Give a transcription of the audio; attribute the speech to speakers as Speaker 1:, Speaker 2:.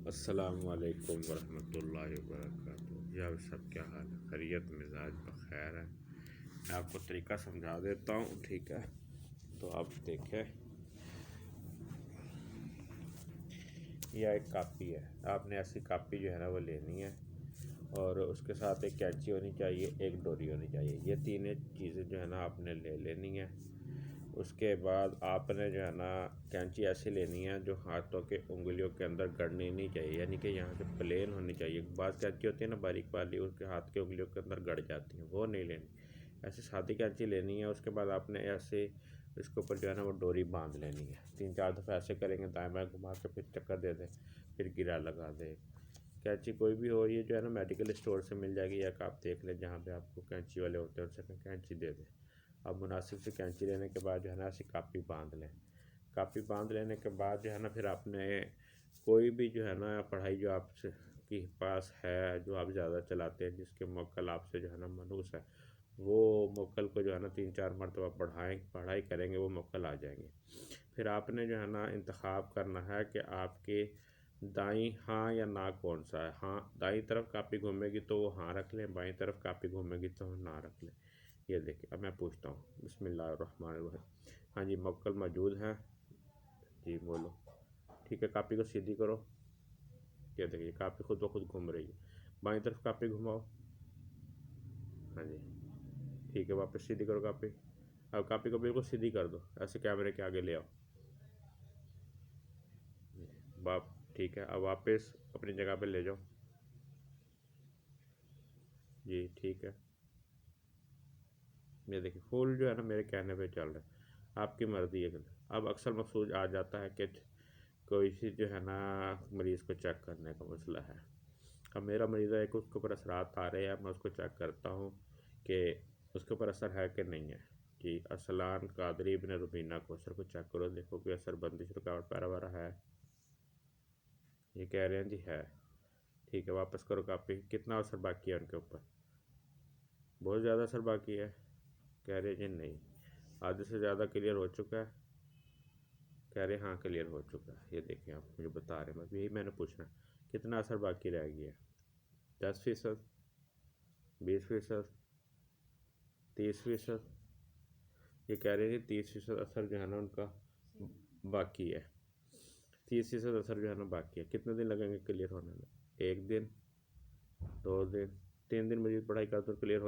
Speaker 1: अस्सलामुअलैकुम वरहमतुल्लाहि वबरकातुहू। या सब क्या हाल है? खैरियत, मिजाज बखैर है। मैं आपको तरीका समझा देता हूँ, ठीक है? तो आप देखें, यह एक कापी है। आपने ऐसी कापी जो है ना वो लेनी है, और उसके साथ एक कैंची होनी चाहिए, एक डोरी होनी चाहिए। ये तीन चीज़ें जो है ना आपने ले लेनी है। उसके बाद आपने जो है ना कैंची ऐसी लेनी है जो हाथों के उंगलियों के अंदर गड़नी नहीं चाहिए, यानी कि यहाँ से प्लेन होनी चाहिए। बात कैंची होती है ना बारीक वाली, उसके हाथ के उंगलियों के अंदर गड़ जाती हैं, वो नहीं लेनी। ऐसे सादी कैंची लेनी है। उसके बाद आपने ऐसे इसके ऊपर जो है ना वो डोरी बांध लेनी है। 3-4 दफ़ा ऐसे करेंगे, दाएँ बाएँ घुमा के फिर चक्कर दे दें, फिर गिरा लगा दें। कैंची कोई भी हो, ये जो है ना मेडिकल स्टोर से मिल जाएगी, या आप देख लें जहाँ पे आपको कैंची वाले होते हैं उनसे कैंची दे दें। अब मुनासिब से कैंची लेने के बाद जो है ना ऐसी कापी बांध लें। कापी बांध लेने के बाद जो है ना फिर आपने कोई भी जो है ना पढ़ाई जो आपसे के पास है, जो आप ज़्यादा चलाते हैं, जिसके मोक्कल आपसे जो है ना मनूस है, वो मोक्कल को जो है ना 3-4 मरतबा पढ़ाई करेंगे, वो मोक्कल आ जाएंगे। फिर आपने जो है ना इंतखाब करना है कि आपके दाईं हाँ या ना कौन सा है। हाँ, दाईं तरफ कापी घूमेगी तो वो हाँ रख लें, बाईं तरफ कापी घूमेगी तो ना रख लें। ये देखिए, अब मैं पूछता हूँ, बिस्मिल्लाहिर्रहमानिर्रहीम। हाँ जी, मोक्कल मौजूद हैं जी, बोलो। ठीक है, कापी को सीधी करो। ये देखिए, कापी खुद ब खुद घूम रही है। बाईं तरफ कापी घुमाओ। हाँ जी, ठीक है, वापस सीधी करो कापी। अब कापी को बिल्कुल सीधी कर दो, ऐसे कैमरे के आगे ले आओ। बाप ठीक है, अब वापस अपनी जगह पे ले जाओ। जी ठीक है, ये देखिए फुल जो है ना मेरे कहने पे चल रहा है, आपकी मर्ज़ी है। अब अक्सर मकसूद आ जाता है कि कोई सी जो है ना मरीज़ को चेक करने का मसला है। अब मेरा मरीज़ है कि उसके ऊपर असरात आ रहे हैं, मैं उसको चेक करता हूँ कि उसके ऊपर असर है कि नहीं है। जी, अरसलान कादरी इब्न रुबीना को असर को चेक करो, देखो कि असर बंदिश रुकावट पैरा वारा है। ये कह रहे हैं जी है। ठीक है, वापस करो कापी। कितना असर बाकी है उनके ऊपर? बहुत ज़्यादा असर बाकी है। कह रहे जी नहीं, आधे से ज़्यादा क्लियर हो चुका है। कह रहे हाँ क्लियर हो चुका है। ये देखें, आप मुझे बता रहे हैं, यही मैंने पूछना, कितना असर बाकी रह गया? 10%, 20%, 30%। ये कह रहे हैं 30% असर जो है ना उनका बाकी है। 30% असर जो है ना बाकी है। कितने दिन लगेंगे क्लियर होने में? 1 दिन, 2 दिन, 3 दिन मजीद पढ़ाई कर तो क्लियर हो